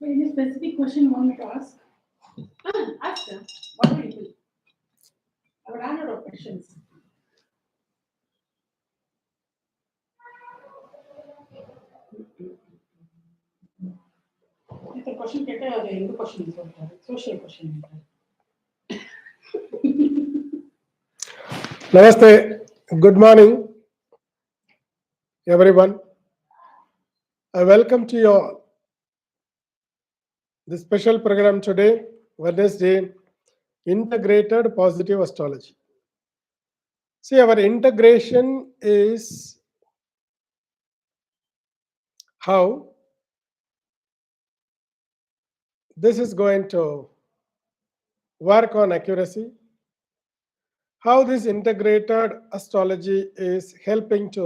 Any specific question you want me to ask? Ask them. Whatever you will. I would add a lot of questions. If the question கேட்டா அது எந்த question சொல்றாரு? Social question. Namaste. Good morning, everyone. I welcome to you all. The special program today, Wednesday, Integrated Positive Astrology. See, our integration is how this is going to work on accuracy, how this integrated astrology is helping to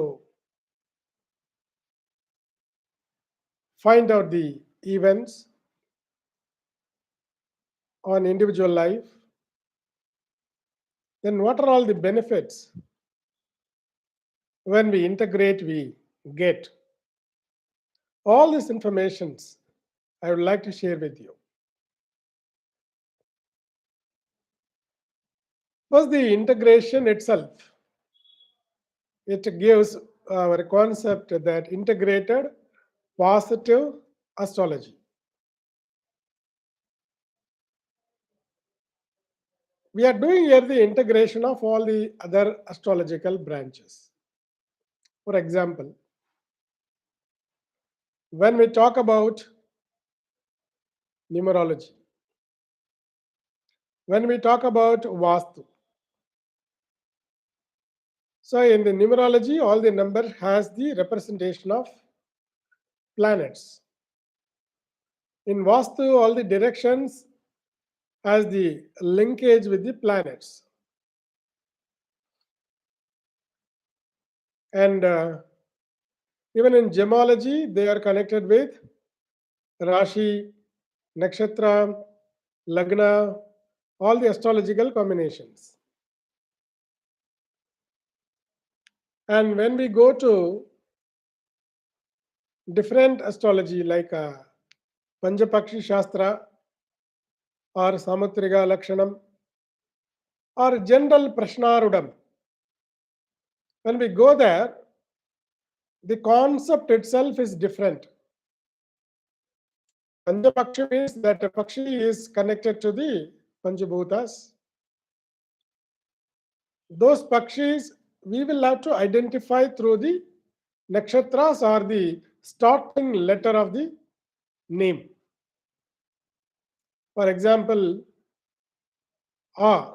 find out the events on individual life, then what are all the benefits when we integrate, we get. All these informations I would like to share with you. First, the integration itself, it gives our concept that integrated positive astrology. We are doing here the integration of all the other astrological branches. For example, when we talk about numerology, when we talk about Vastu, so in the numerology, all the number has the representation of planets. In Vastu, all the directions has the linkage with the planets. And even in gemology, they are connected with Rashi, Nakshatra, Lagna, all the astrological combinations. And when we go to different astrology like Panchapakshi Shastra or Samutriga Lakshanam or general Prashnarudam, when we go there, the concept itself is different. Panchapakshi means that a Pakshi is connected to the Panchabhutas. Those Pakshis we will have to identify through the nakshatras or the starting letter of the name. For example, A.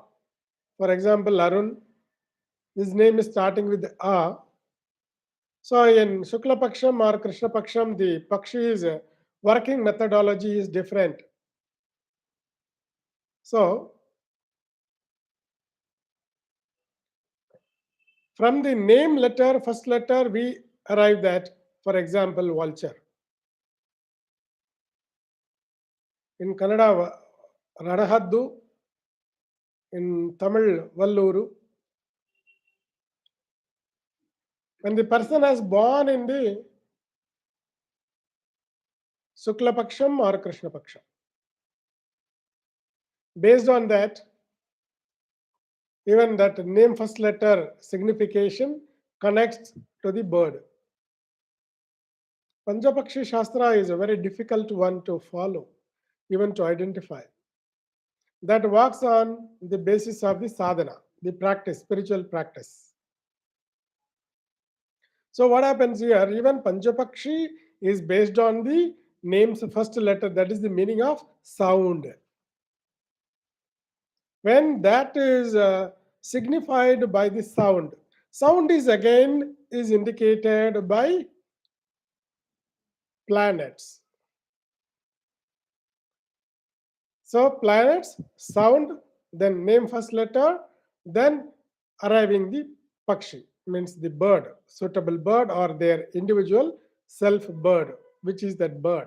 For example, Arun, his name is starting with A. So in Shukla Paksham or Krishna Paksham, the Pakshi's working methodology is different. So from the name letter, first letter, we arrive at, for example, vulture. In Kannada, Radahaddu. In Tamil, Valluru. When the person has born in the Shukla Paksham or Krishna Paksham, based on that, even that name first letter signification connects to the bird. Panchapakshi Shastra is a very difficult one to follow, even to identify. That works on the basis of the sadhana, the practice, spiritual practice. So what happens here, even Panchapakshi is based on the name's first letter, that is the meaning of sound. When that is signified by the sound, sound is again is indicated by planets. So planets, sound, then name first letter, then arriving the Pakshi, means the bird, suitable bird or their individual self bird, which is that bird.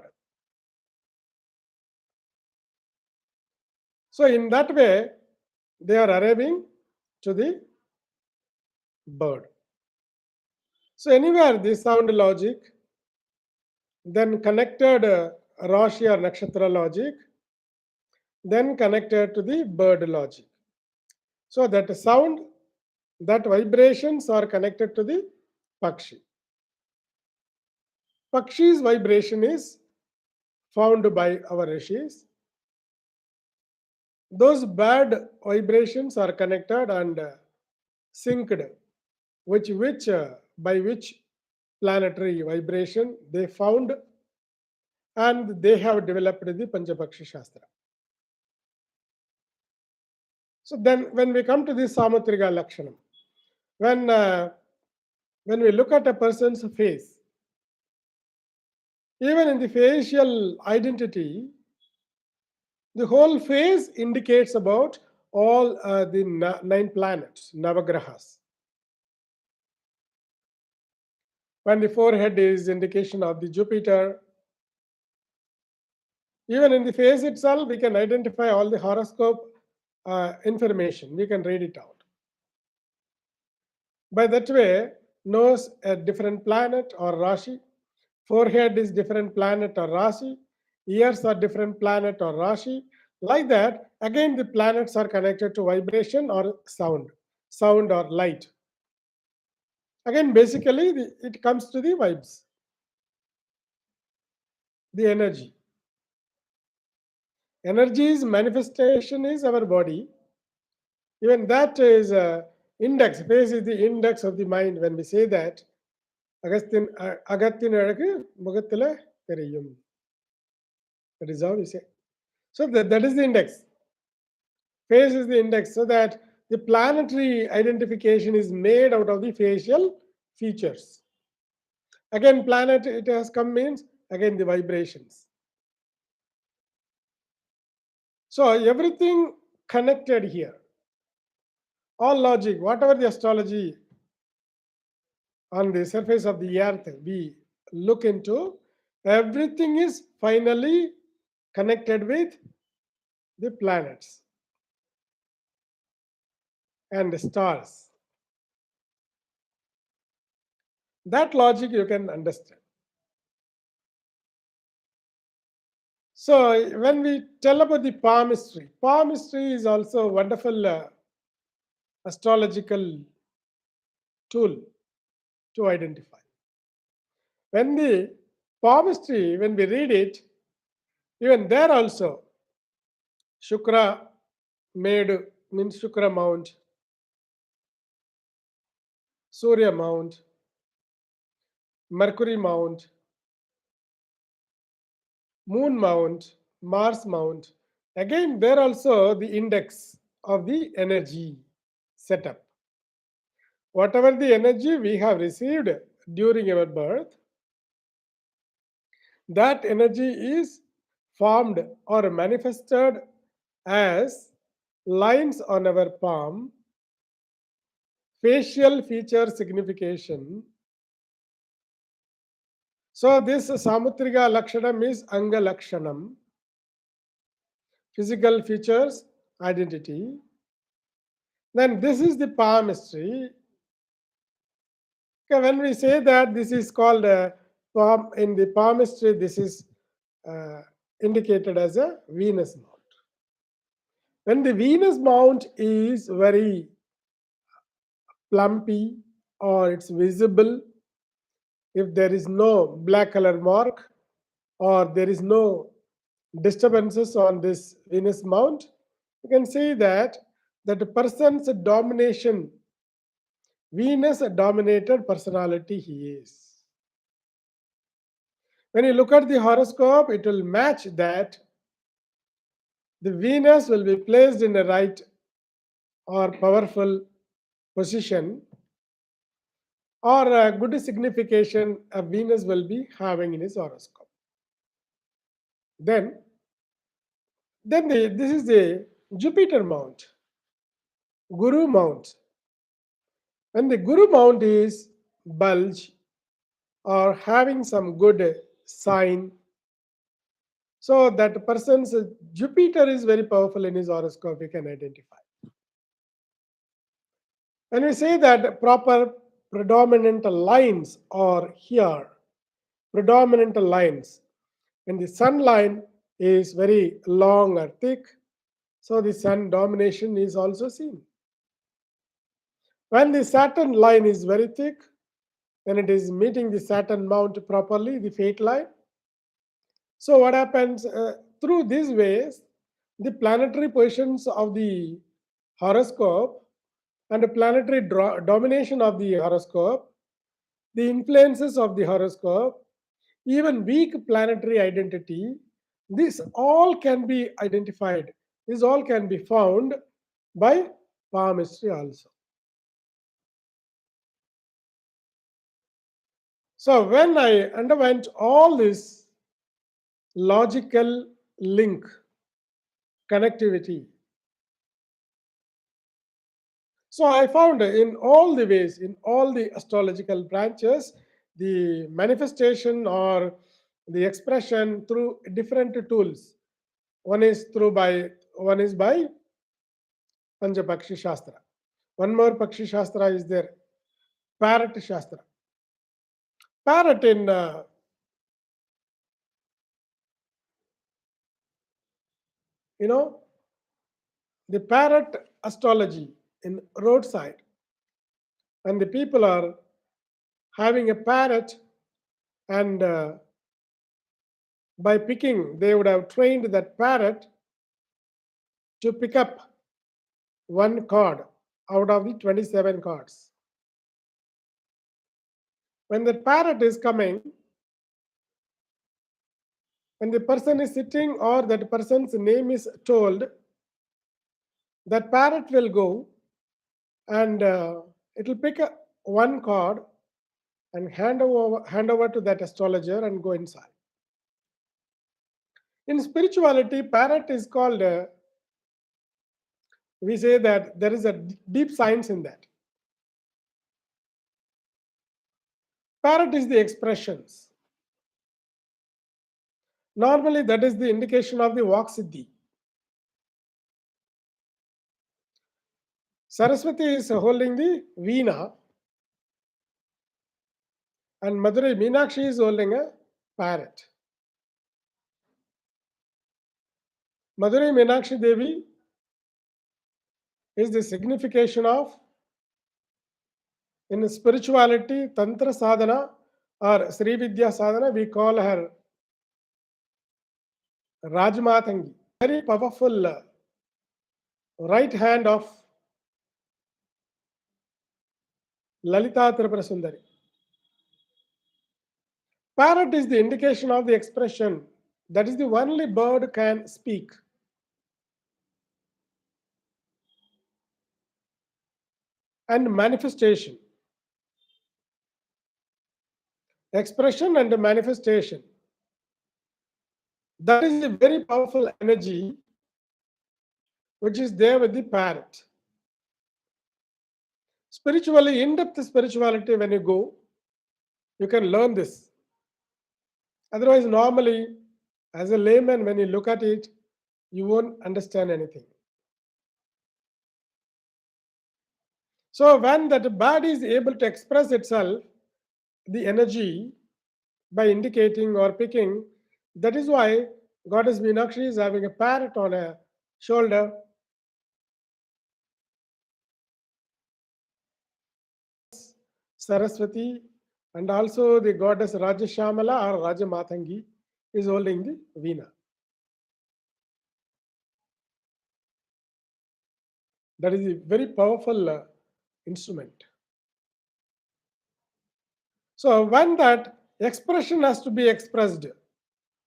So in that way, they are arriving to the bird. So anywhere the sound logic, then connected Rashi or Nakshatra logic, then connected to the bird logic. So that sound, that vibrations are connected to the Pakshi. Pakshi's vibration is found by our rishis. Those bad vibrations are connected and synced, by which planetary vibration they found, and they have developed the Panchapakshi Shastra. So then when we come to the Samutrika Lakshanam, when we look at a person's face, even in the facial identity, the whole face indicates about all the 9 planets, Navagrahas. When the forehead is indication of the Jupiter, even in the face itself, we can identify all the horoscope information. We can read it out. By that way, nose a different planet or Rashi, forehead is different planet or Rashi, ears are different planet or Rashi. Like that, again the planets are connected to vibration or sound or light. Again, basically, it comes to the vibes, the energy. Energy's manifestation is our body. Even that is index. Face is the index of the mind. When we say that, Agathin Mugatila Periyum. That is how we say. So that is the index. Face is the index, so that the planetary identification is made out of the facial features. Again, planet, it has come means, again the vibrations. So everything connected here. All logic, whatever the astrology on the surface of the earth we look into, everything is finally connected with the planets and the stars. That logic you can understand. So when we tell about the palmistry is also a wonderful astrological tool to identify. When the palmistry, when we read it, even there also, Shukra made means Shukra mount, Surya mount, Mercury mount, Moon mount, Mars mount. Again, there also the index of the energy setup. Whatever the energy we have received during our birth, that energy is formed or manifested as lines on our palm, facial feature signification. So this Samutrika Lakshanam is Anga Lakshanam, physical features, identity. Then this is the palmistry. Okay, when we say that this is called palm, in the palmistry, this is indicated as a Venus mount. When the Venus mount is very plumpy or it's visible, if there is no black color mark or there is no disturbances on this Venus mount, you can say that the person's domination, Venus dominated personality he is. When you look at the horoscope, it will match that the Venus will be placed in the right or powerful position, or a good signification a Venus will be having in his horoscope. Then this is the Jupiter mount, Guru mount. When the Guru mount is bulge or having some good sign, so that person's Jupiter is very powerful in his horoscope, we can identify. When we say that proper predominant lines are here, predominant lines, and the sun line is very long or thick, so the sun domination is also seen. When the Saturn line is very thick, then it is meeting the Saturn mount properly, the fate line. So what happens through these ways, the planetary positions of the horoscope and the planetary domination of the horoscope, the influences of the horoscope, even weak planetary identity, this all can be identified. This all can be found by palmistry also. So when I underwent all this logical link, connectivity, so I found in all the ways, in all the astrological branches, the manifestation or the expression through different tools. One is by Panchapakshi Shastra. One more Pakshi Shastra is there, Parrot Shastra. Parrot in the parrot astrology in roadside, and the people are having a parrot, and by picking, they would have trained that parrot to pick up one card out of the 27 cards. When the parrot is coming, when the person is sitting or that person's name is told, that parrot will go and it will pick one card and hand over to that astrologer and go inside. In spirituality, parrot is called, we say that there is a deep science in that. Parrot is the expressions. Normally, that is the indication of the Vak Siddhi. Saraswati is holding the Veena, and Madurai Meenakshi is holding a parrot. Madurai Meenakshi Devi is the signification of, in spirituality, Tantra Sadhana or Sri Vidya Sadhana, we call her Rajmatangi, very powerful right hand of Lalita Tripura Sundari. Parrot is the indication of the expression. That is the only bird can speak. And manifestation. Expression and manifestation. That is a very powerful energy which is there with the parrot. Spiritually, in-depth spirituality, when you go, you can learn this. Otherwise, normally, as a layman, when you look at it, you won't understand anything. So when that bird is able to express itself, the energy, by indicating or picking, that is why Goddess Meenakshi is having a parrot on her shoulder. Saraswati, and also the goddess Rajashamala or Rajamatangi is holding the Veena. That is a very powerful instrument. So when that expression has to be expressed,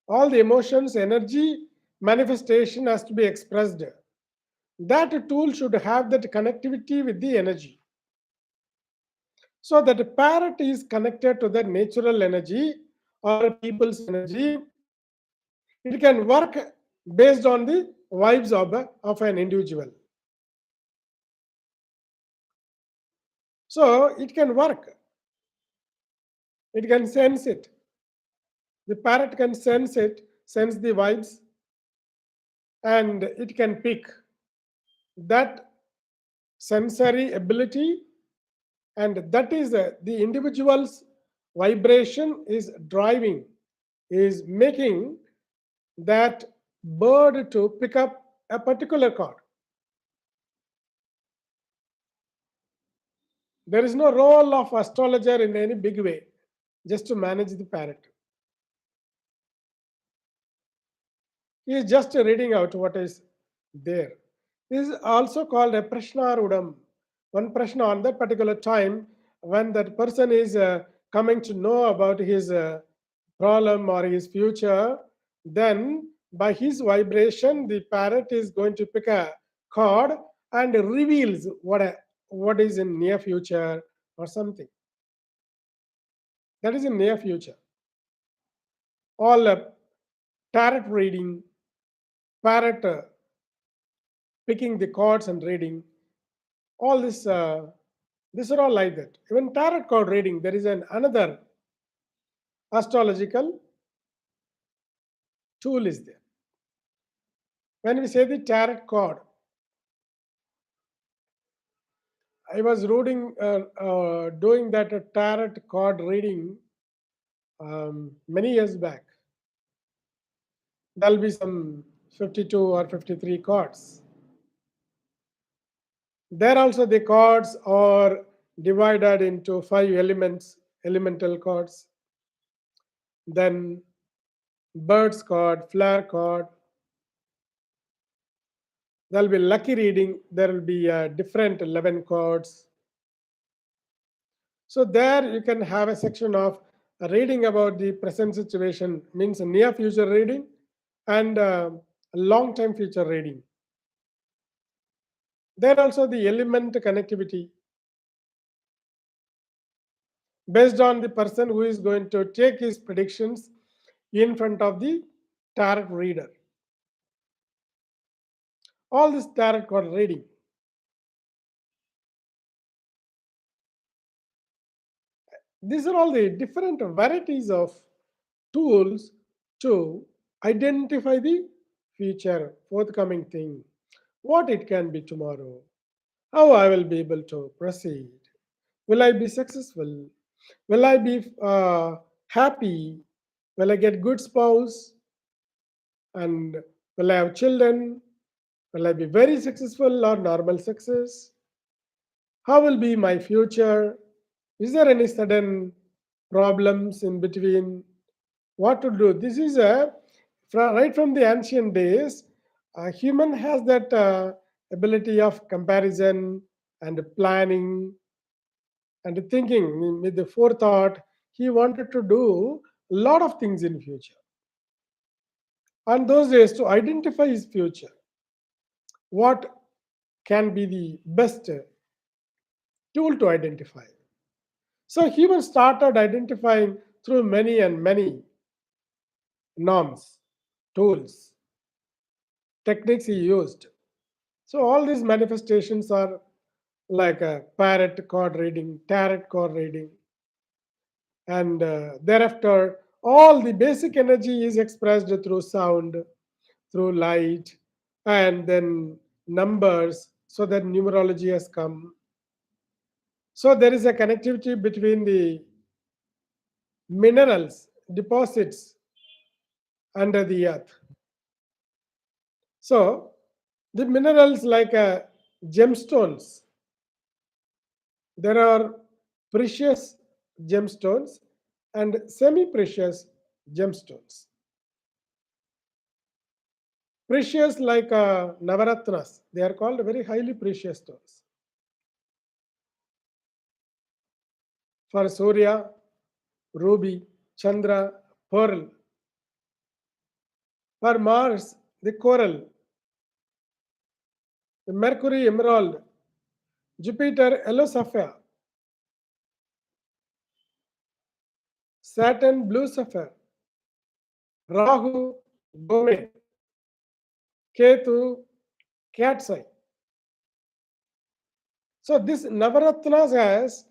all the emotions, energy, manifestation has to be expressed, that tool should have that connectivity with the energy. So that the parrot is connected to the natural energy or people's energy. It can work based on the vibes of an individual. So it can work. It can sense it. The parrot can sense it, sense the vibes, and it can pick. That sensory ability, and that is the individual's vibration is driving, is making that bird to pick up a particular card. There is no role of astrologer in any big way, just to manage the parrot. He is just reading out what is there. This is also called a prashnarudam. One prashna on that particular time when that person is coming to know about his problem or his future, then by his vibration, the parrot is going to pick a card and reveals what is in near future or something. That is in near future. All tarot reading, parrot picking the cards and reading, all this, these are all like that. Even tarot card reading, there is another astrological tool is there. When we say the tarot card, I was doing that tarot card reading many years back. There'll be some 52 or 53 cards. There also the cards are divided into 5 elements, elemental cards. Then birds card, flower card. There'll be lucky reading. There will be different 11 cards. So there you can have a section of reading about the present situation, means near future reading, and long time future reading. There also the element connectivity based on the person who is going to take his predictions in front of the tarot reader. All this tarot card reading. These are all the different varieties of tools to identify the future, forthcoming thing, what it can be tomorrow, how I will be able to proceed, will I be successful, will I be happy, will I get good spouse, and will I have children, will I be very successful or normal success, how will be my future, is there any sudden problems in between, what to do. This is right from the ancient days, human has that ability of comparison and planning and thinking with the forethought. He wanted to do a lot of things in future. On those days, to identify his future, what can be the best tool to identify. So humans started identifying through many and many norms, tools, techniques he used. So all these manifestations are like a parrot card reading, tarot card reading, and thereafter all the basic energy is expressed through sound, through light, and then numbers, so that numerology has come. So there is a connectivity between the minerals, deposits under the earth. So the minerals like gemstones, there are precious gemstones and semi-precious gemstones. Precious like Navaratnas, they are called very highly precious stones. For Surya, ruby, Chandra, pearl. For Mars, the coral. The Mercury, emerald. Jupiter, yellow sapphire. Saturn, blue sapphire. Rahu, gold. Ketu, cat's eye. So this Navaratnas has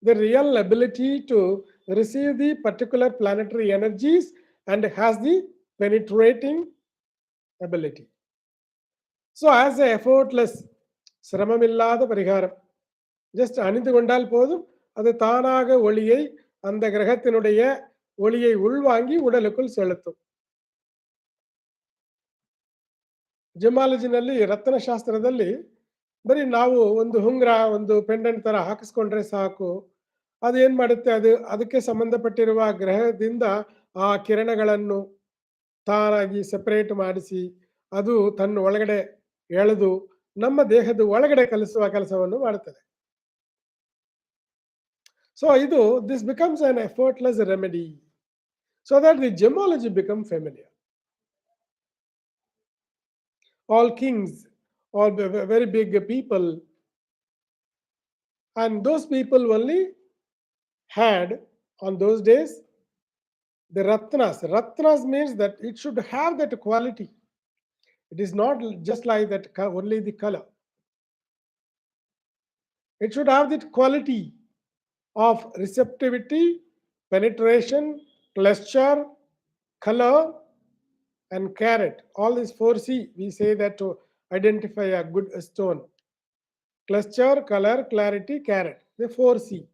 the real ability to receive the particular planetary energies and has the penetrating ability. So as a effortless, சிரமமில்லாத பரிகாரம், just அணிந்து கொண்டால் போதும், அது தானாக ஒளியை அந்த கிரகத்தினுடைய ஒளியை உள்வாங்கி உடலுக்குள் செலுத்தும். ಜಮಾಲಜಿನಲ್ಲಿ ರತ್ನಶಾಸ್ತ್ರದಲ್ಲಿ ಬರೀ ನಾವು ಒಂದು ಉಂಗುರ ಒಂದು ಪೆಂಡೆಂಟ್ ಥರ ಹಾಕಿಸ್ಕೊಂಡ್ರೆ ಸಾಕು, ಅದು ಏನು ಮಾಡುತ್ತೆ, ಅದು ಅದಕ್ಕೆ ಸಂಬಂಧಪಟ್ಟಿರುವ ಗ್ರಹದಿಂದ ಆ ಕಿರಣಗಳನ್ನು ತಾನಾಗಿ ಸೆಪರೇಟ್ ಮಾಡಿಸಿ ಅದು ತನ್ನ ಒಳಗಡೆ ಎಳೆದು ನಮ್ಮ ದೇಹದ ಒಳಗಡೆ ಕಲಿಸುವ ಕೆಲಸವನ್ನು ಮಾಡುತ್ತದೆ. ಸೊ ಇದು this becomes an effortless remedy so that the gemology become familiar. All kings, all very big people, and those people only had on those days the ratnas. Ratnas means that it should have that quality. It is not just like that only the color. It should have that quality of receptivity, penetration, cluster, color, and carat. All these 4C, we say that to identify a good stone. Cluster, color, clarity, carat. The 4C.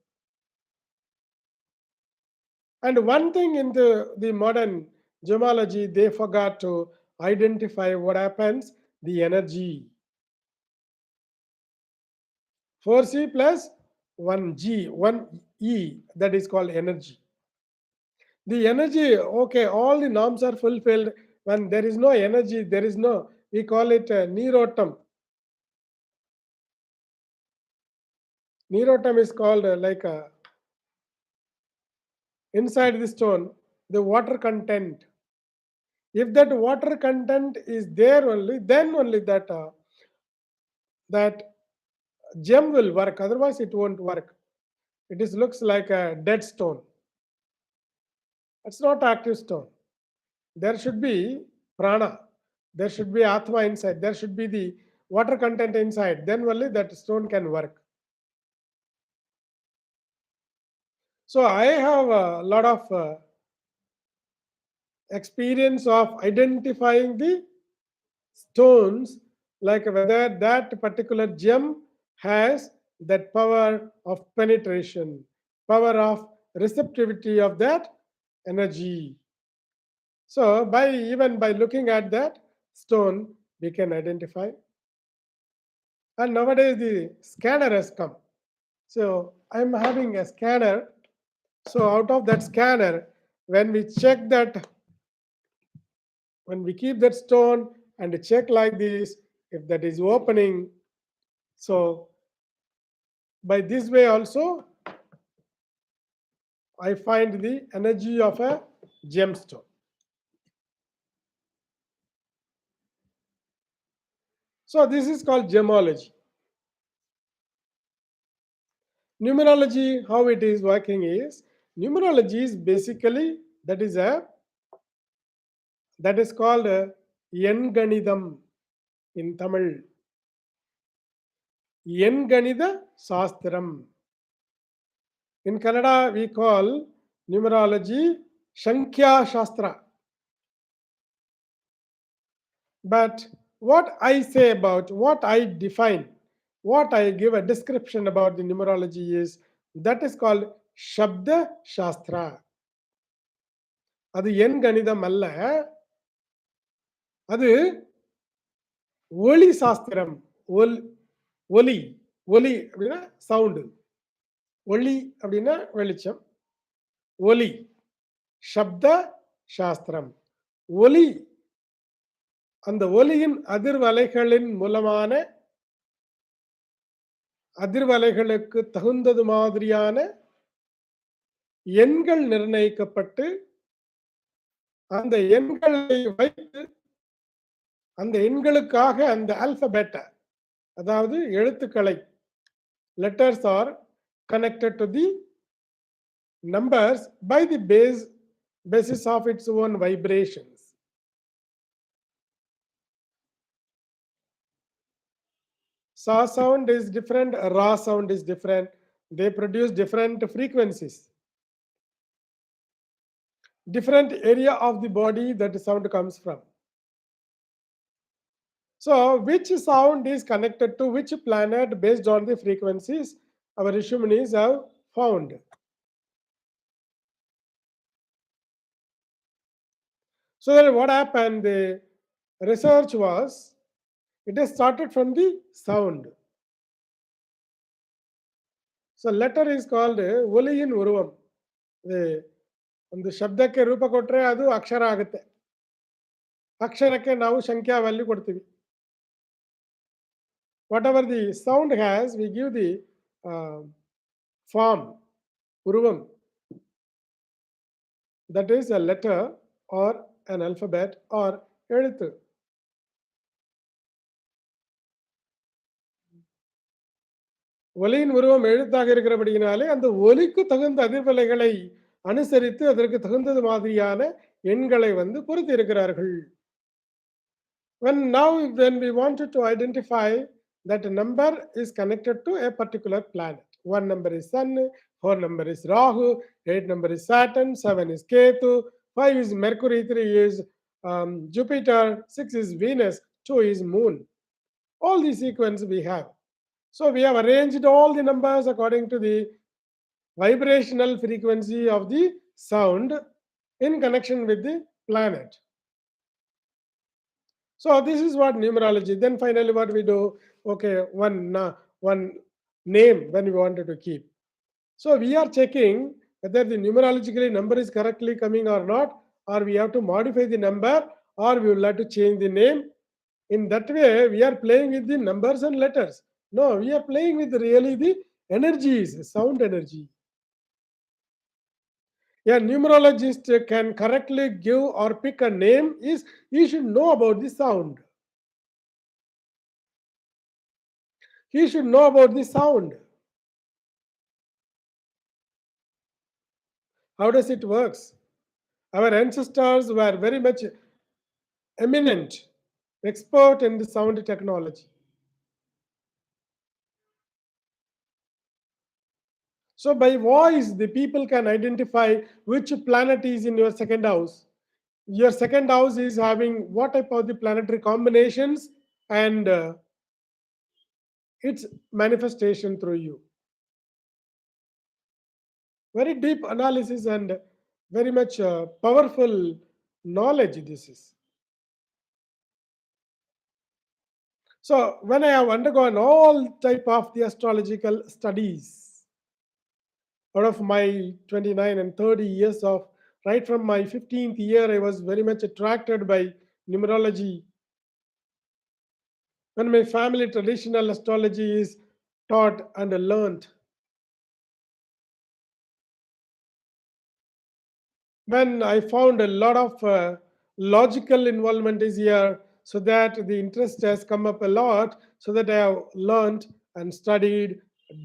And one thing in the modern gemology, they forgot to identify what happens, the energy. 4C plus 1G, 1E, that is called energy. The energy, okay, all the norms are fulfilled. When there is no energy, there is no, we call it nerotum. Nerotum is called like inside the stone, the water content. If that water content is there only, then only that gem will work. Otherwise, it won't work. It is looks like a dead stone. It's not active stone. There should be prana. There should be atma inside. There should be the water content inside. Then only that stone can work. So I have a lot of experience of identifying the stones, like whether that particular gem has that power of penetration, power of receptivity of that energy. So even by looking at that stone, we can identify. And nowadays the scanner has come. So I'm having a scanner. So out of that scanner, when we check that, when we keep that stone and check like this, if that is opening, so by this way also, I find the energy of a gemstone. So this is called gemology. Numerology, how it is working is, numerology is basically, that is called Yenganidam in Tamil. Yenganida Sastram. In Kannada, we call numerology Shankya Shastra. But what I say about, what I define, what I give a description about the numerology is, that is called Shabda Shastra. அது என் கணிதம் அல்ல, அது ஒலி சாஸ்திரம். ஒலி ஒலி அப்படின்னா sound, ஒளி அப்படின்னா வெளிச்சம், ஒலி சப்த சாஸ்திரம். ஒலி, அந்த ஒலியின் அதிர்வலைகளின் மூலமான, அதிர்வலைகளுக்கு தகுந்தது மாதிரியான எண்கள் நிர்ணயிக்கப்பட்டு, அந்த எண்களை வைத்து, அந்த எண்களுக்காக அந்த ஆல்பபெட், அதாவது எழுத்துக்களை, letters are connected to the numbers by the basis of its own vibrations. Sa sound is different, ra sound is different. They produce different frequencies. Different area of the body that the sound comes from. So which sound is connected to which planet based on the frequencies our Rishumunis have found. So then what happened, the research was It has started from the sound. So letter is called ಒಲಿಯಿನ್ ಉರುವಂ. ಒಂದು ಶಬ್ದಕ್ಕೆ ರೂಪ ಕೊಟ್ಟರೆ ಅದು ಅಕ್ಷರ ಆಗುತ್ತೆ. ಅಕ್ಷರಕ್ಕೆ ನಾವು ಸಂಖ್ಯಾ value ಕೊಡ್ತೀವಿ. Whatever the sound has, we give the form, uruvam. That is a letter or an alphabet or எழுத்து. ஒலியின் உருவம் எழுத்தாக இருக்கிறபடியினாலே அந்த ஒலிக்கு தகுந்த அதிர்வலைகளை அனுசரித்து அதற்கு தகுந்தது மாதிரியான எண்களை பொருத்தி இருக்கிறார்கள். When we wanted to identify that number is connected to a particular planet. 1 number is Sun, 4 number is Rahu, 8 number is Saturn, 7 is Ketu, 5 is Mercury, 3 is Jupiter, 6 is Venus, 2 is Moon. All these sequence we have. So we have arranged all the numbers according to the vibrational frequency of the sound in connection with the planet. So this is what numerology. Then finally what we do, okay, one name when we wanted to keep. So we are checking whether the numerologically number is correctly coming or not, or we have to modify the number, or we would like to change the name. In that way, we are playing with the numbers and letters. No, we are playing with really the energies, sound energy. A numerologist can correctly give or pick a name is he should know about the sound. He should know about the sound. How does it works? Our ancestors were very much eminent, expert in the sound technology. So by voice, the people can identify which planet is in your second house. Your second house is having what type of the planetary combinations and its manifestation through you. Very deep analysis and very much powerful knowledge this is. So when I have undergone all type of the astrological studies, out of my 29 and 30 years of, right from my 15th year, I was very much attracted by numerology. When my family traditional astrology is taught and learned. When I found a lot of logical involvement is here, so that the interest has come up a lot, so that I have learned and studied,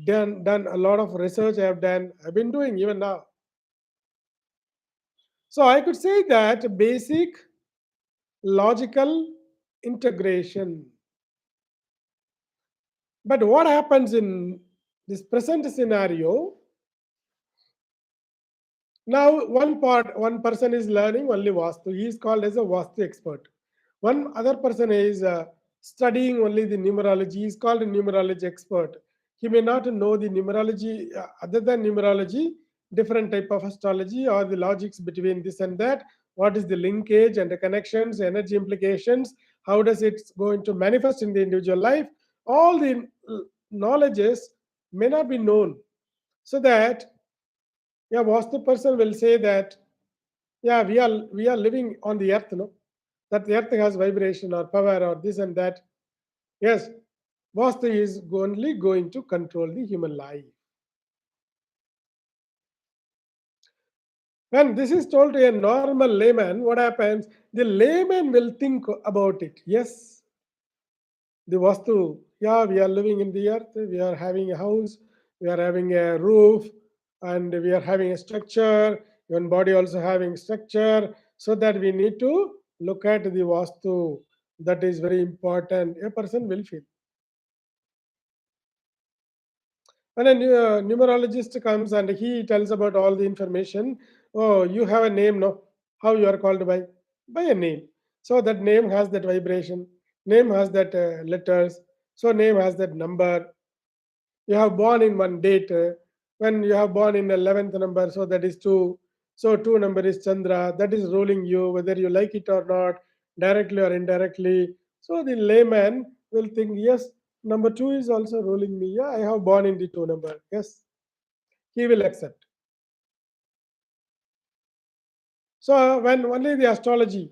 done a lot of research I've been doing even now. So I could say that basic logical integration. But what happens in this present scenario? Now one person is learning only Vastu. He is called as a Vastu expert. One other person is studying only the numerology. He is called a numerology expert. He may not know the numerology, other than numerology, different type of astrology or the logics between this and that. What is the linkage and the connections, energy implications? How does it going to manifest in the individual life? All the knowledges may not be known. So that, yeah, Vastu person will say that, yeah, we are living on the earth, no? That the earth has vibration or power or this and that. Yes, Vastu is only going to control the human life. When this is told to a normal layman, what happens? The layman will think about it. Yes, the Vastu, yeah, we are living in the earth, we are having a house, we are having a roof, and we are having a structure, your body also having structure, so that we need to look at the Vastu. That is very important. A person will feel. When a numerologist comes and he tells about all the information, oh, you have a name, no? How you are called by? By a name. So that name has that vibration, name has that letters, so name has that number. You have born in one date. When you have born in 11th number, so that is 2. So 2 number is Chandra. That is ruling you, whether you like it or not, directly or indirectly. So the layman will think, yes, number 2 is also ruling me. Yeah, I have born in the 2 number. Yes, he will accept. So when only the astrology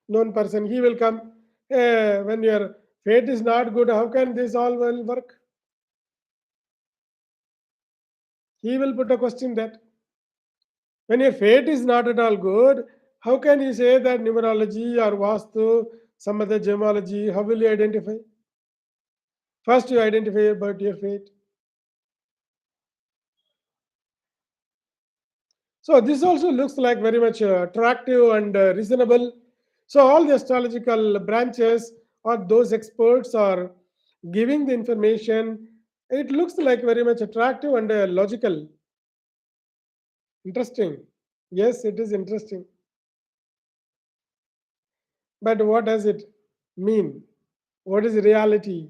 known person, he will come, when your fate is not good, how can this all will work? He will put a question that when your fate is not at all good, how can you say that numerology or vastu, some other gemology, how will you identify? First you identify about your fate. So this also looks like very much attractive and reasonable. So all the astrological branches or those experts are giving the information. It looks like very much attractive and logical. Interesting. Yes, it is interesting. But what does it mean? What is reality?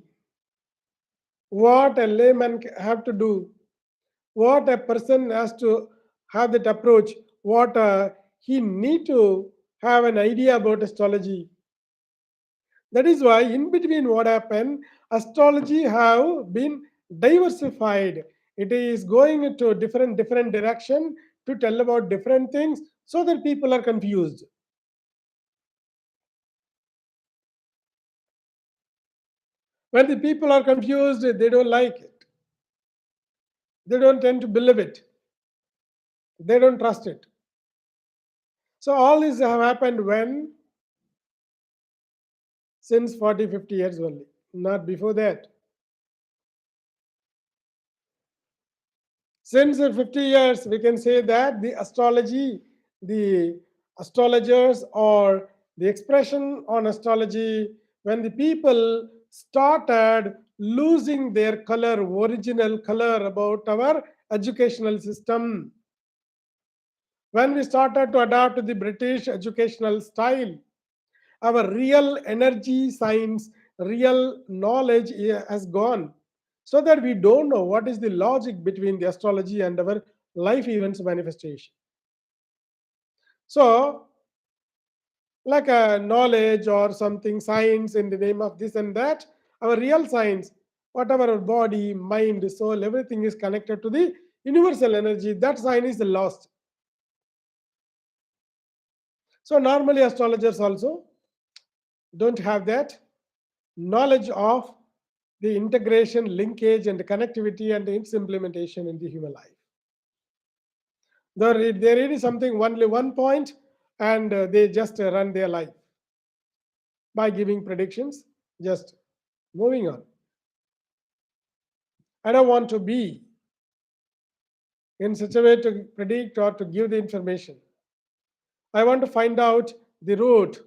What a layman have to do? What a person has to have that approach? What he need to have an idea about astrology? That is why in between what happened, astrology have been diversified. It is going into different direction to tell about different things so that people are confused. When the people are confused, they don't like it. They don't tend to believe it. They don't trust it. So all this have happened when? Since 40, 50 years only, not before that. Since 50 years, we can say that the astrology, the astrologers, or the expression on astrology, when the people started losing their color, original color about our educational system, when we started to adapt the British educational style, our real energy science, real knowledge has gone, so that we don't know what is the logic between the astrology and our life events manifestation. So like a knowledge or something science in the name of this and that, our real science, whatever our body, mind, soul, everything is connected to the universal energy, that sign is lost. So normally astrologers also don't have that knowledge of the integration, linkage, and connectivity and its implementation in the human life. They read something only one point and they just run their life by giving predictions, just moving on. I don't want to be in such a way to predict or to give the information. I want to find out the root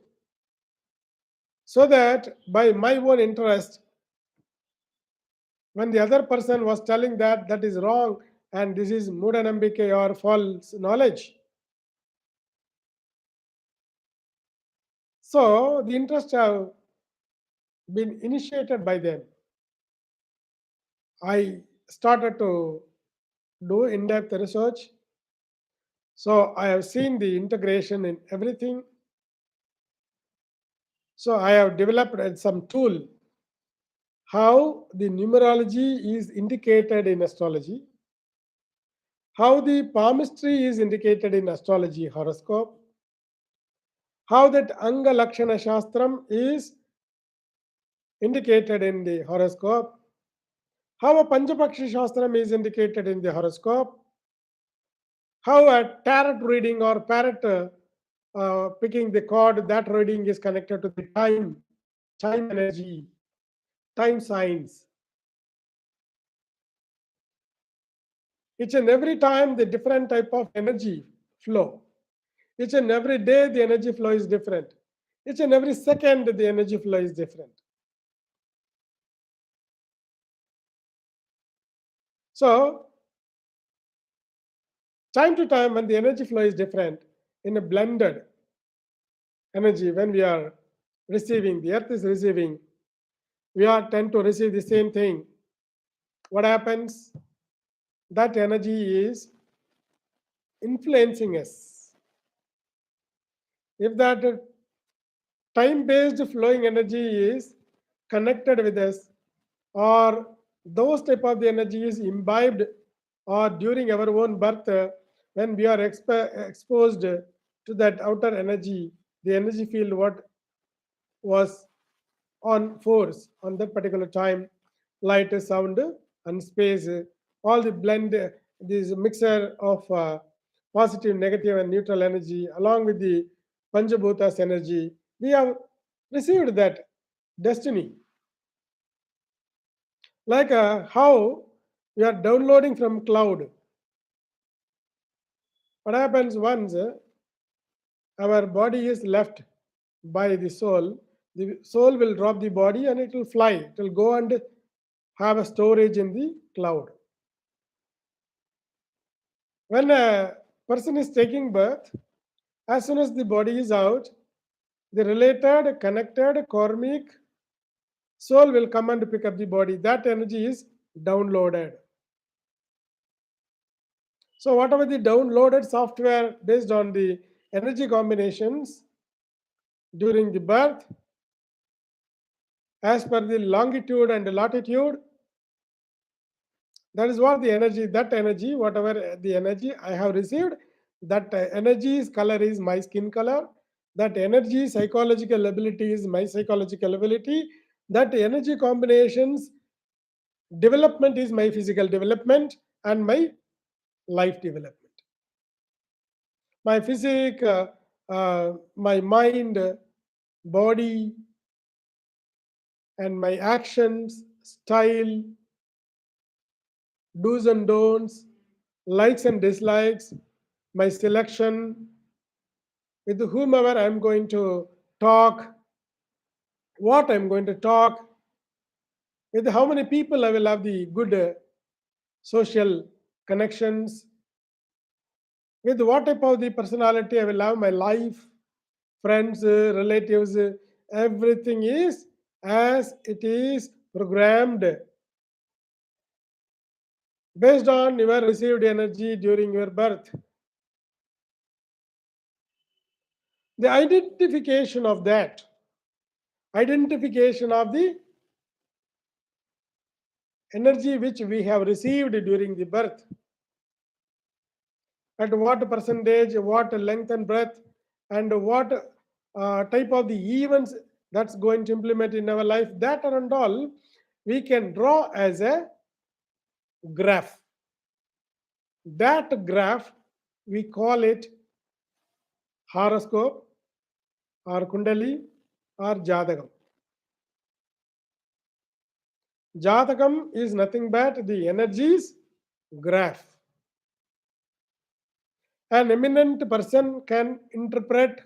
so that by my own interest, when the other person was telling that that is wrong and this is Mudanambike or false knowledge, so the interest have been initiated by them. I started to do in-depth research. So I have seen the integration in everything. So I have developed some tool how the numerology is indicated in astrology, how the palmistry is indicated in astrology horoscope, how that Anga Lakshana Shastram is indicated in the horoscope, how a Panchapakshi Shastram is indicated in the horoscope, how a tarot reading or parrot picking the card, that reading is connected to the time energy, time signs. Each and every time the different type of energy flow. Each and every day the energy flow is different. Each and every second the energy flow is different. So time to time when the energy flow is different, in a blended energy, when we are receiving, the earth is receiving, we are tend to receive the same thing. What happens? That energy is influencing us. If that time-based flowing energy is connected with us, or those type of the energy is imbibed, or during our own birth, when we are exposed to that outer energy, the energy field what was on force on that particular time, light, sound, and space, all the blend, this mixture of positive, negative, and neutral energy, along with the Panjabhutas energy, we have received that destiny. Like how we are downloading from cloud. What happens once our body is left by the soul will drop the body and it will fly. It will go and have a storage in the cloud. When a person is taking birth, as soon as the body is out, the related, connected, karmic soul will come and pick up the body. That energy is downloaded. So whatever the downloaded software based on the energy combinations during the birth, as per the longitude and latitude, that is what the energy, that energy, whatever the energy I have received, that energy's color is my skin color, that energy psychological ability is my psychological ability, that energy combinations development is my physical development and my life development. My physique, my mind, body, and my actions, style, do's and don'ts, likes and dislikes, my selection, with whomever I'm going to talk, what I'm going to talk, with how many people I will have the good social connections, with what type of the personality I will have my life, friends, relatives, everything is as it is programmed based on your received energy during your birth. The identification of that, identification of the energy which we have received during the birth, at what percentage, what length and breadth, and what type of the events that's going to implement in our life, that and all we can draw as a graph. That graph, we call it horoscope or kundali or jadagam. Jadagam is nothing but the energies graph. An eminent person can interpret,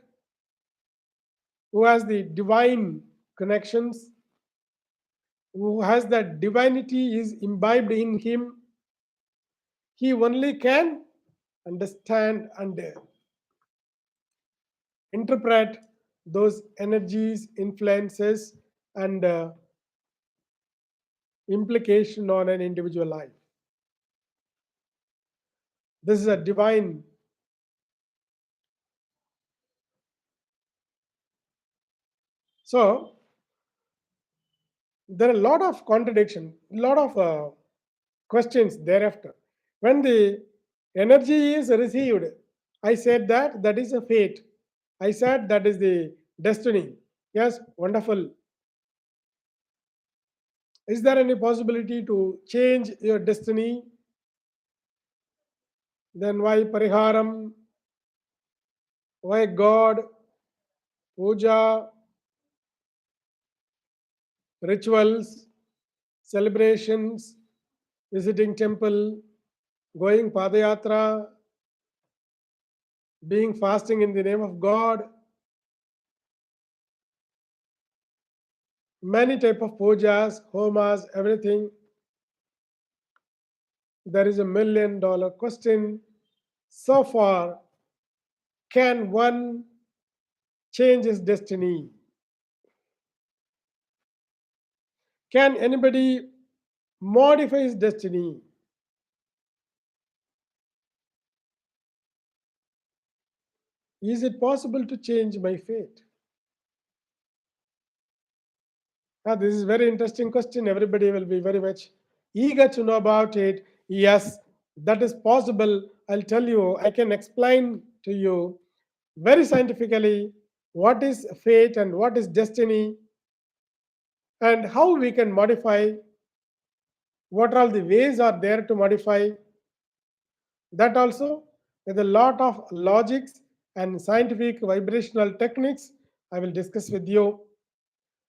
who has the divine connections, who has that divinity is imbibed in him, he only can understand and interpret those energies, influences, and implication on an individual life. This is a divine. So there are a lot of contradiction, a lot of questions thereafter. When the energy is received, I said that that is a fate. I said that is the destiny. Yes, wonderful. Is there any possibility to change your destiny? Then why pariharam? Why God? Puja, rituals, celebrations, visiting temple, going padayatra, being fasting in the name of God, many type of pujas, homas, everything. There is $1 million question. So far, can one change his destiny? Can anybody modify his destiny? Is it possible to change my fate? This is very interesting question. Everybody will be very much eager to know about it. Yes, that is possible. I'll tell you, I can explain to you very scientifically what is fate and what is destiny and how we can modify, what all the ways are there to modify that also with a lot of logics and scientific vibrational techniques I will discuss with you.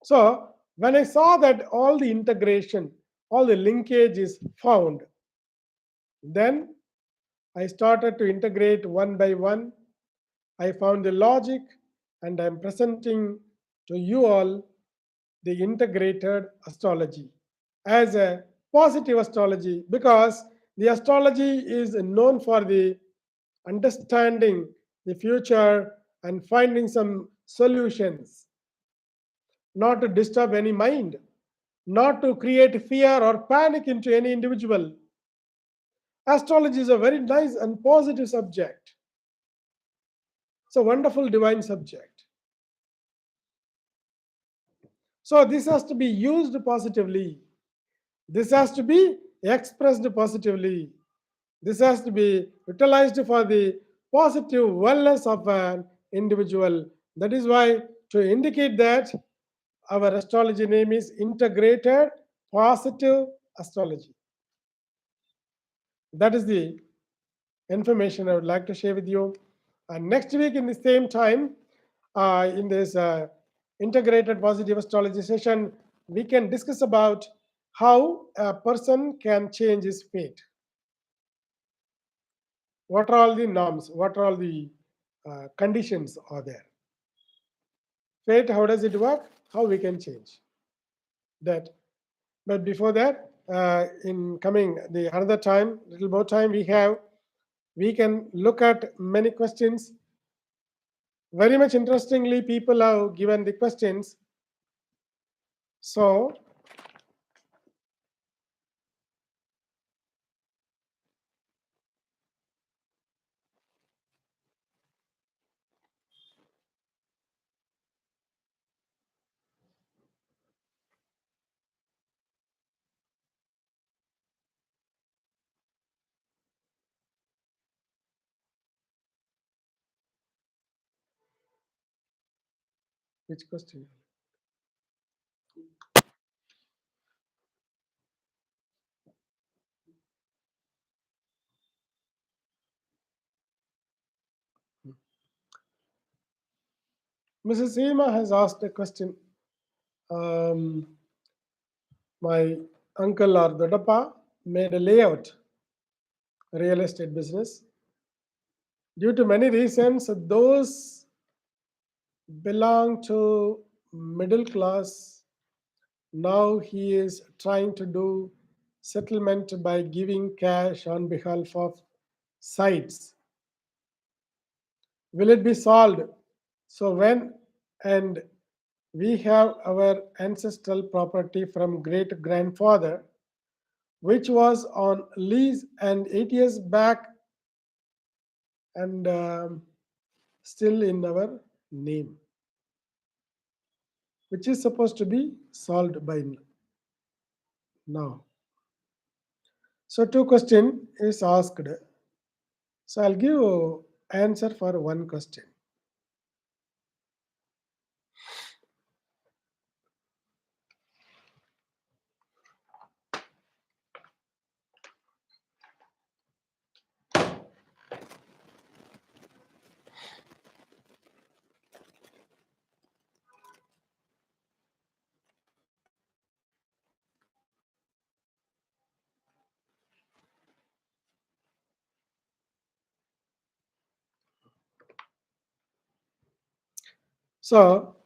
So when I saw that all the integration, all the linkage is found, then I started to integrate one by one. I found the logic and I'm presenting to you all the integrated astrology as a positive astrology, because the astrology is known for the understanding the future and finding some solutions, not to disturb any mind, not to create fear or panic into any individual. Astrology is a very nice and positive subject. It's a wonderful divine subject. So this has to be used positively. This has to be expressed positively. This has to be utilized for the positive wellness of an individual. That is why, to indicate that, our astrology name is Integrated Positive Astrology. That is the information I would like to share with you. And next week, in the same time, in this Integrated Positive Astrology session, we can discuss about how a person can change his fate. What are all the norms? What are all the conditions are there? Fate, how does it work? How we can change that? But before that, in coming the another time, little more time we have, we can look at many questions. Very much interestingly, people have given the questions. So which question? Mrs. Seema has asked a question. My uncle or Dodappa made a layout real estate business. Due to many reasons, those belong to middle class. Now he is trying to do settlement by giving cash on behalf of sites. Will it be solved? So when and we have our ancestral property from great grandfather, which was on lease and 8 years back and still in our name, which is supposed to be solved by now. So two question is asked. So I'll give answer for one question. So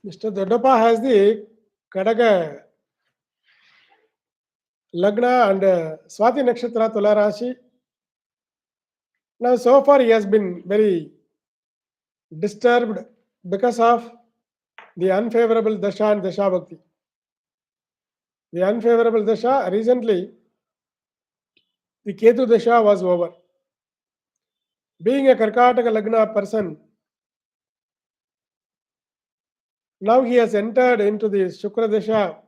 Mr. Dodappa has the Kadaga Lagna and Swati Nakshatra Tula Rashi. Now so far he has been very disturbed because of the unfavorable Dasha and Dasha Bhakti. The unfavorable Dasha, recently the Ketu Dasha was over. Being a Karkataka Lagna person, Now he has entered into the Shukra Dasha.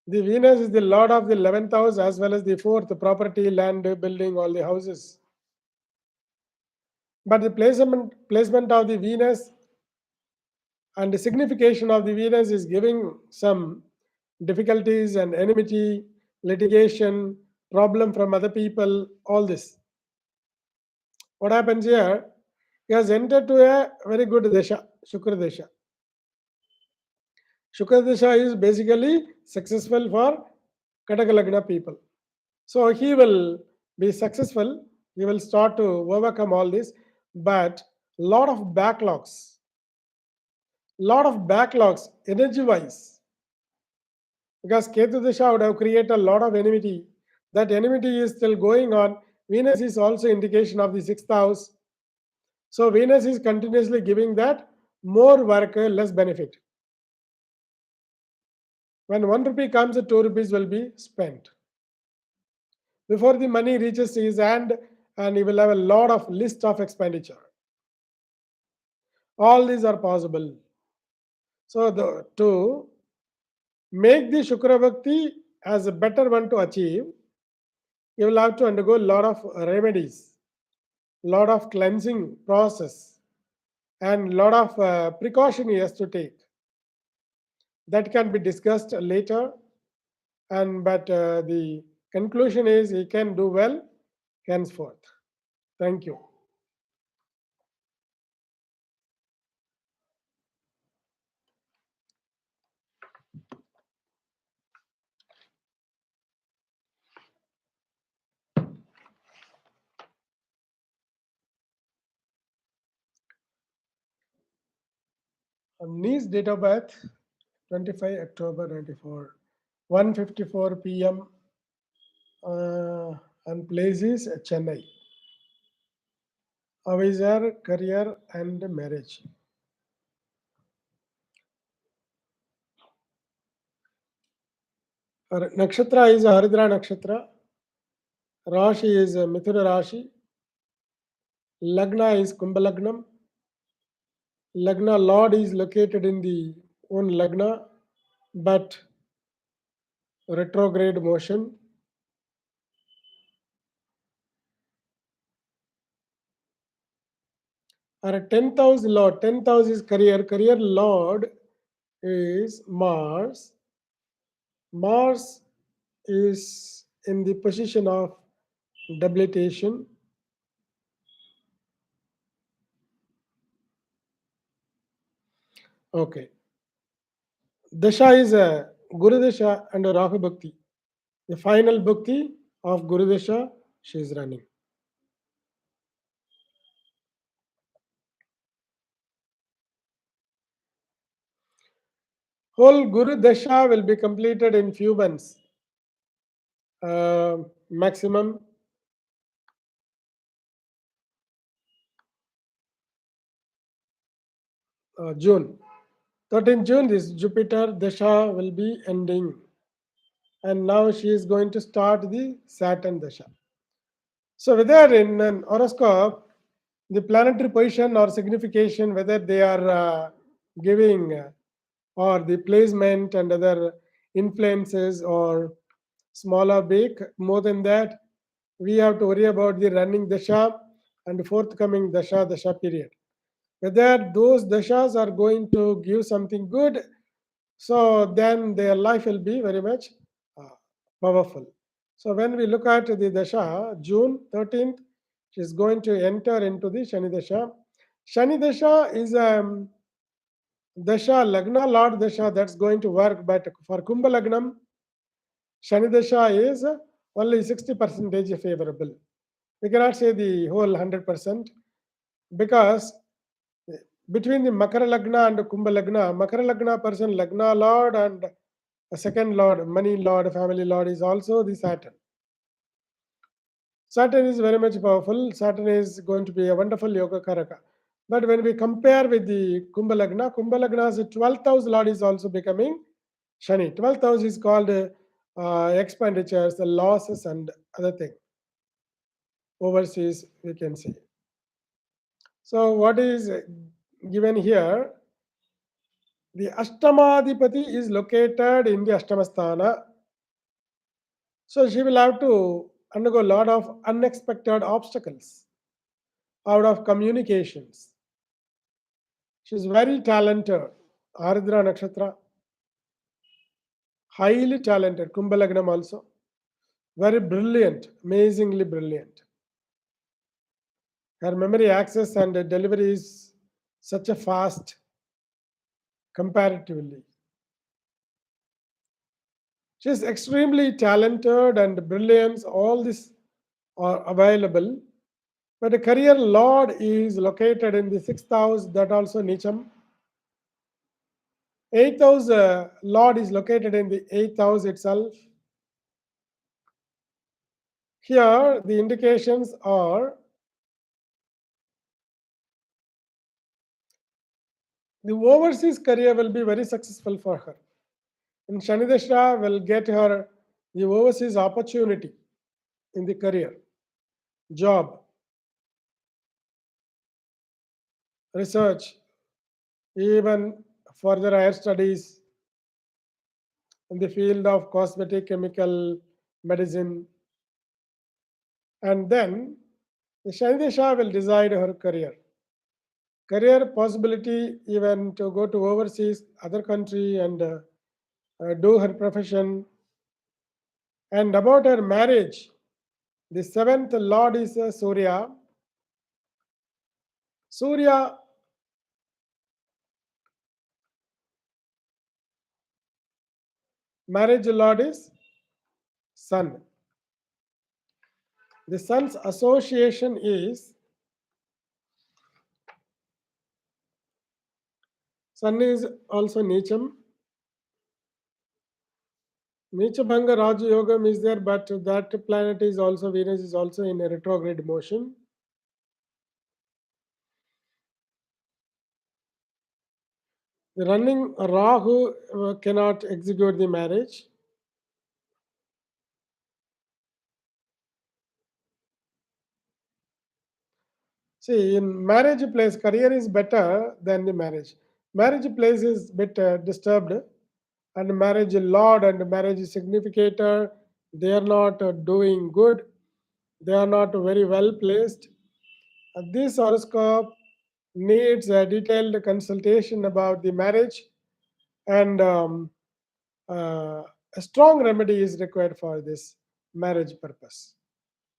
The Venus is the lord of the 11th house as well as the 4th, property, land, building, all the houses. But the placement of the Venus and the signification of the Venus is giving some difficulties and enmity, litigation, problem from other people, all this. What happens here? He has entered to a very good Dasha, Shukra Dasha. Shukra Dasha is basically successful for Kataka Lagna people. So he will be successful. He will start to overcome all this, but lot of backlogs energy-wise, because Ketu Dasha would have created a lot of enmity. That enmity is still going on. Venus is also indication of the 6th house. So Venus is continuously giving that more work, less benefit. When 1 rupee comes, 2 rupees will be spent. Before the money reaches his hand, and he will have a lot of list of expenditure. All these are possible. So to make the Shukra Bhakti as a better one to achieve, you will have to undergo a lot of remedies, lot of cleansing process, and lot of precaution he has to take. That can be discussed later, but the conclusion is he can do well henceforth. Thank you. Niece date of birth 25 October 94, 1:54 p.m. And place is Chennai. How is her career and marriage? Her nakshatra is Haridra nakshatra. Rashi is Mithuna Rashi. Lagna is Kumbha Lagnam. Lagna Lord is located in the own Lagna, but retrograde motion. Our 10th house Lord, 10th house is career. Career Lord is Mars. Mars is in the position of debilitation. Okay. Dasha is a Guru Dasha and a Rahu Bhakti. The final Bhakti of Guru Dasha she is running. Whole Guru Dasha will be completed in few months. Maximum June. 13th June, this Jupiter Dasha will be ending. And now she is going to start the Saturn Dasha. So whether in an horoscope, the planetary position or signification, whether they are giving or the placement and other influences or small or big, more than that, we have to worry about the running Dasha and forthcoming Dasha period. Whether those Dashas are going to give something good, so then their life will be very much powerful. So when we look at the Dasha, June 13th, she is going to enter into the Shani Dasha. Shani Dasha is Dasha, Lagna Lord Dasha, that's going to work, but for Kumbha Lagnam, Shani Dasha is only 60% favorable. We cannot say the whole 100% because between the Makara Lagna and Kumbha Lagna, Makara Lagna person, Lagna Lord and a second Lord, money Lord, family Lord is also the Saturn. Saturn is very much powerful. Saturn is going to be a wonderful Yoga Karaka. But when we compare with the Kumbha Lagna's 12th house Lord is also becoming Shani. 12th house is called expenditures, the losses and other thing. Overseas, we can say. So what is given here? The Ashtamadipati is located in the Ashtamasthana. So she will have to undergo a lot of unexpected obstacles out of communications. She is very talented. Ardra Nakshatra, highly talented. Kumbhalagnam also. Very brilliant, amazingly brilliant. Her memory access and delivery is such a fast comparatively. She is extremely talented and brilliance, all this are available. But the career lord is located in the 6th house, that also Nicham. 8th house lord is located in the 8th house itself. Here the indications are the overseas career will be very successful for her. And Shanidashra will get her the overseas opportunity in the career, job, research, even further higher studies in the field of cosmetic, chemical, medicine. And then the Shanidashra will decide her career. Career possibility even to go to overseas, other country and do her profession. And about her marriage, the 7th lord is Surya. Surya marriage lord is Sun. The Sun's association is Sun is also Nicham. Nichabhanga Raja Yogam is there, but that planet is also, Venus is also in a retrograde motion. The running Rahu cannot execute the marriage. See, in marriage place, career is better than the marriage. Marriage place is bit disturbed, and marriage lord and marriage significator, they are not doing good. They are not very well placed. This horoscope needs a detailed consultation about the marriage, and a strong remedy is required for this marriage purpose.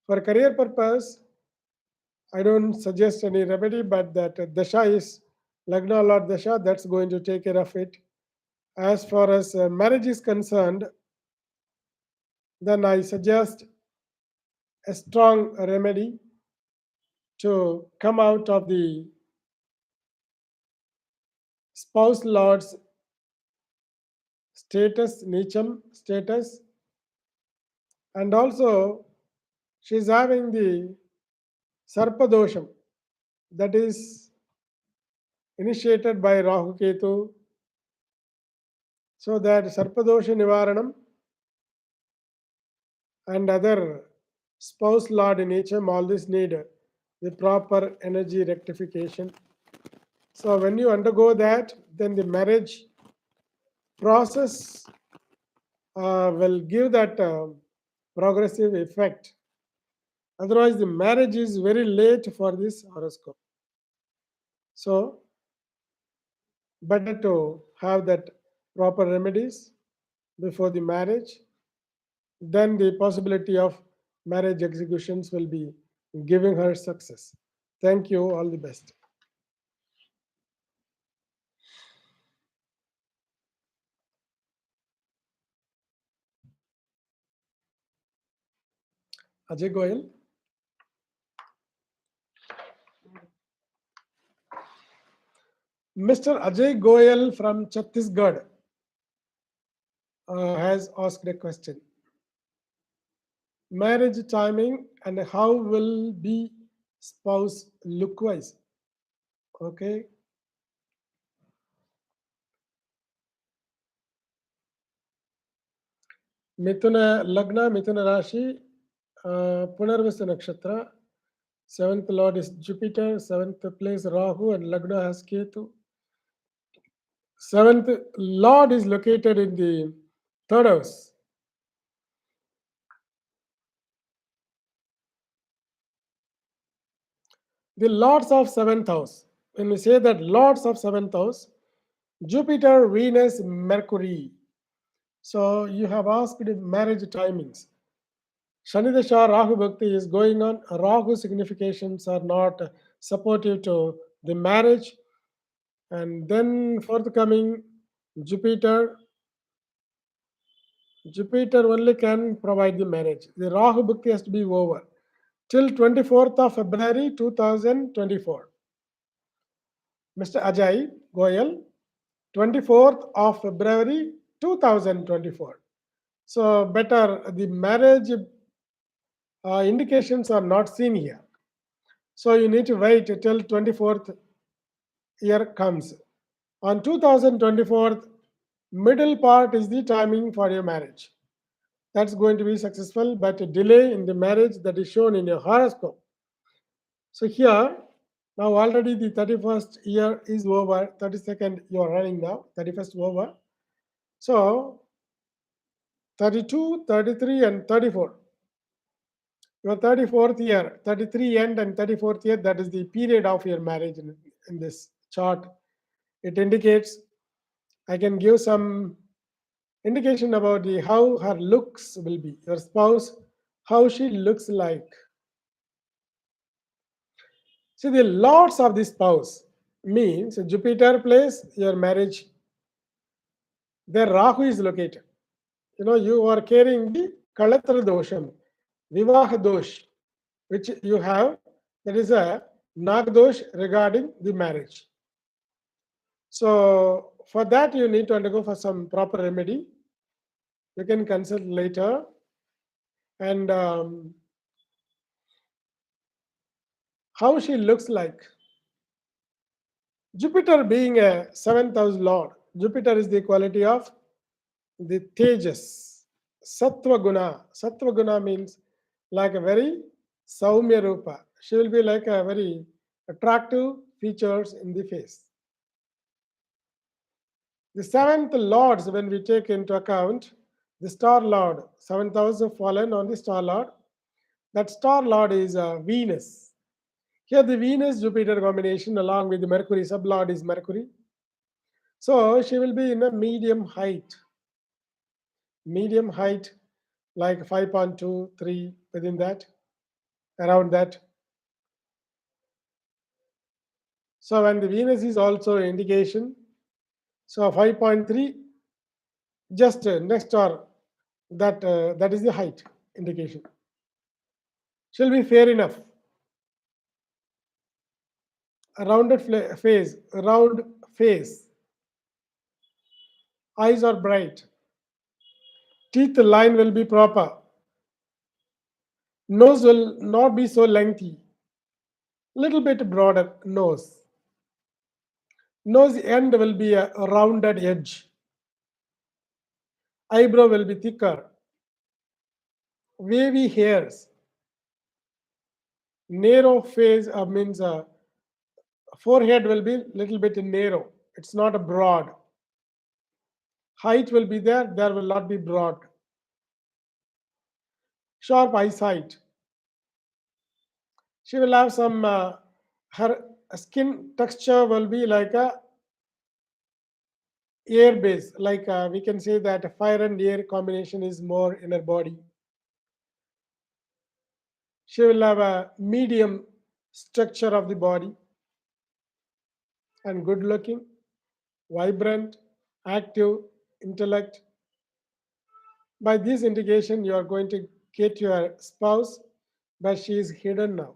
For career purpose, I don't suggest any remedy, but that dasha is Lagna Lord dasha, that's going to take care of it. As far as marriage is concerned, then I suggest a strong remedy to come out of the spouse lord's status, Nicham status, and also she's having the Sarpadosham, that is initiated by Rahu Ketu. So that Sarpadosha Nivaranam and other spouse lord in Nicham, all this need the proper energy rectification. So when you undergo that, then the marriage process will give that progressive effect. Otherwise, the marriage is very late for this horoscope. So, better to have that proper remedies before the marriage. Then the possibility of marriage executions will be giving her success. Thank you. All the best. Ajay Goyal. Mr. Ajay Goyal from Chhattisgarh has asked a question. Marriage timing and how will be spouse look wise? Okay. Mithuna Lagna, Mithuna Rashi, Punarvasa Nakshatra. 7th Lord is Jupiter, 7th place Rahu, and Lagna has Ketu. Seventh Lord is located in the third house. The lords of seventh house. When we say that lords of seventh house, Jupiter, Venus, Mercury. So you have asked marriage timings. Shani Dasha Rahu Bhakti is going on. Rahu significations are not supportive to the marriage. And then forthcoming Jupiter. Jupiter only can provide the marriage. The Rahu Bhakti has to be over till 24th of February 2024. Mr. Ajay Goyal, 24th of February 2024. So better the marriage indications are not seen here. So you need to wait till 24th year comes. On 2024, middle part is the timing for your marriage. That's going to be successful, but a delay in the marriage that is shown in your horoscope. So here, now already the 31st year is over, 32nd you are running now, 31st over. So 32, 33 and 34. Your 34th year, 33 end and 34th year, that is the period of your marriage in this chart. It indicates, I can give some indication about the how her looks will be. Your spouse, how she looks like. See, the lords of the spouse means Jupiter place your marriage. There Rahu is located. You know, you are carrying the Kalatra dosham, Vivaha dosh, which you have. That is a Nagdosh regarding the marriage. So for that you need to undergo for some proper remedy. You can consult later. And how she looks like. Jupiter being a 7th house lord, Jupiter is the quality of the Tejas, Sattva Guna. Sattva Guna means like a very Saumya Rupa. She will be like a very attractive features in the face. The 7th lords, when we take into account the star lord, 7th house have fallen on the star lord. That star lord is Venus. Here the Venus-Jupiter combination along with the Mercury, sublord is Mercury. So she will be in a medium height. Medium height like 5.2, 3 within that, around that. So when the Venus is also indication, so 5.3 just next or that is the height indication. Shall be fair enough. A rounded face, round face. Eyes are bright. Teeth line will be proper. Nose will not be so lengthy. Little bit broader nose. Nose end will be a rounded edge. Eyebrow will be thicker. Wavy hairs. Narrow face means forehead will be little bit narrow. It's not a broad. Height will be there. There will not be broad. Sharp eyesight. She will have some, her skin texture will be like a air base. Like we can say that fire and air combination is more in her body. She will have a medium structure of the body and good looking, vibrant, active, intellect. By this indication, you are going to get your spouse, but she is hidden now.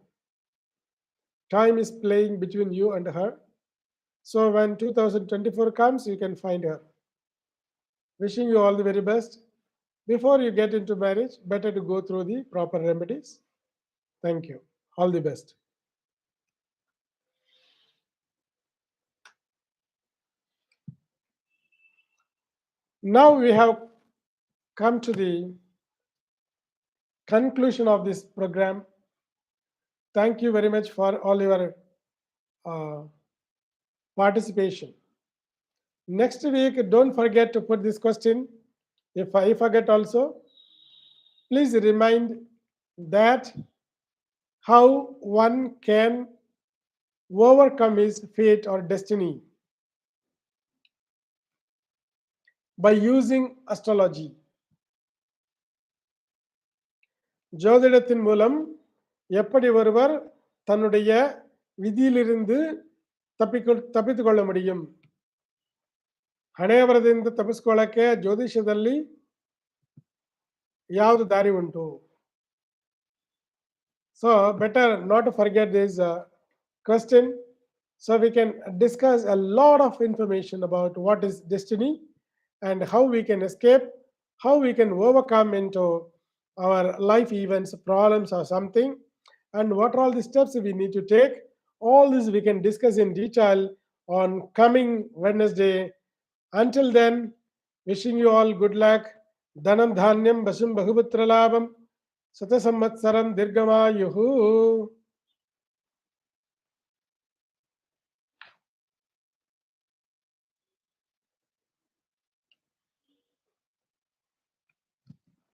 Time is playing between you and her. So when 2024 comes, you can find her. Wishing you all the very best. Before you get into marriage, better to go through the proper remedies. Thank you. All the best. Now we have come to the conclusion of this program. Thank you very much for all your participation. Next week, don't forget to put this question. If I forget also, please remind that how one can overcome his fate or destiny by using astrology. ஜோதிடத்தின் மூலம் எப்படி ஒருவர் தன்னுடைய ವಿಧಿயிலிருந்து ತಪ್ಪಿಸಿಕೊಳ್ಳ முடியும். ಹಣೆ ಬರದಿಂದ ತಪ್ಪಿಸ್ಕೊಳ್ಳಕ್ಕೆ ಜ್ಯೋತಿಷ್ಯದಲ್ಲಿ ಯಾವುದು ದಾರಿ ಉಂಟು? So better not to forget this question. So we can discuss a lot of information about what is destiny and how we can escape, how we can overcome into our life events, problems or something, and what are all the steps we need to take. All this we can discuss in detail on coming Wednesday. Until then, wishing you all good luck. Dhanam dhanyam basum bahuputra labham. Sata samvatsaram dirgamayuhu.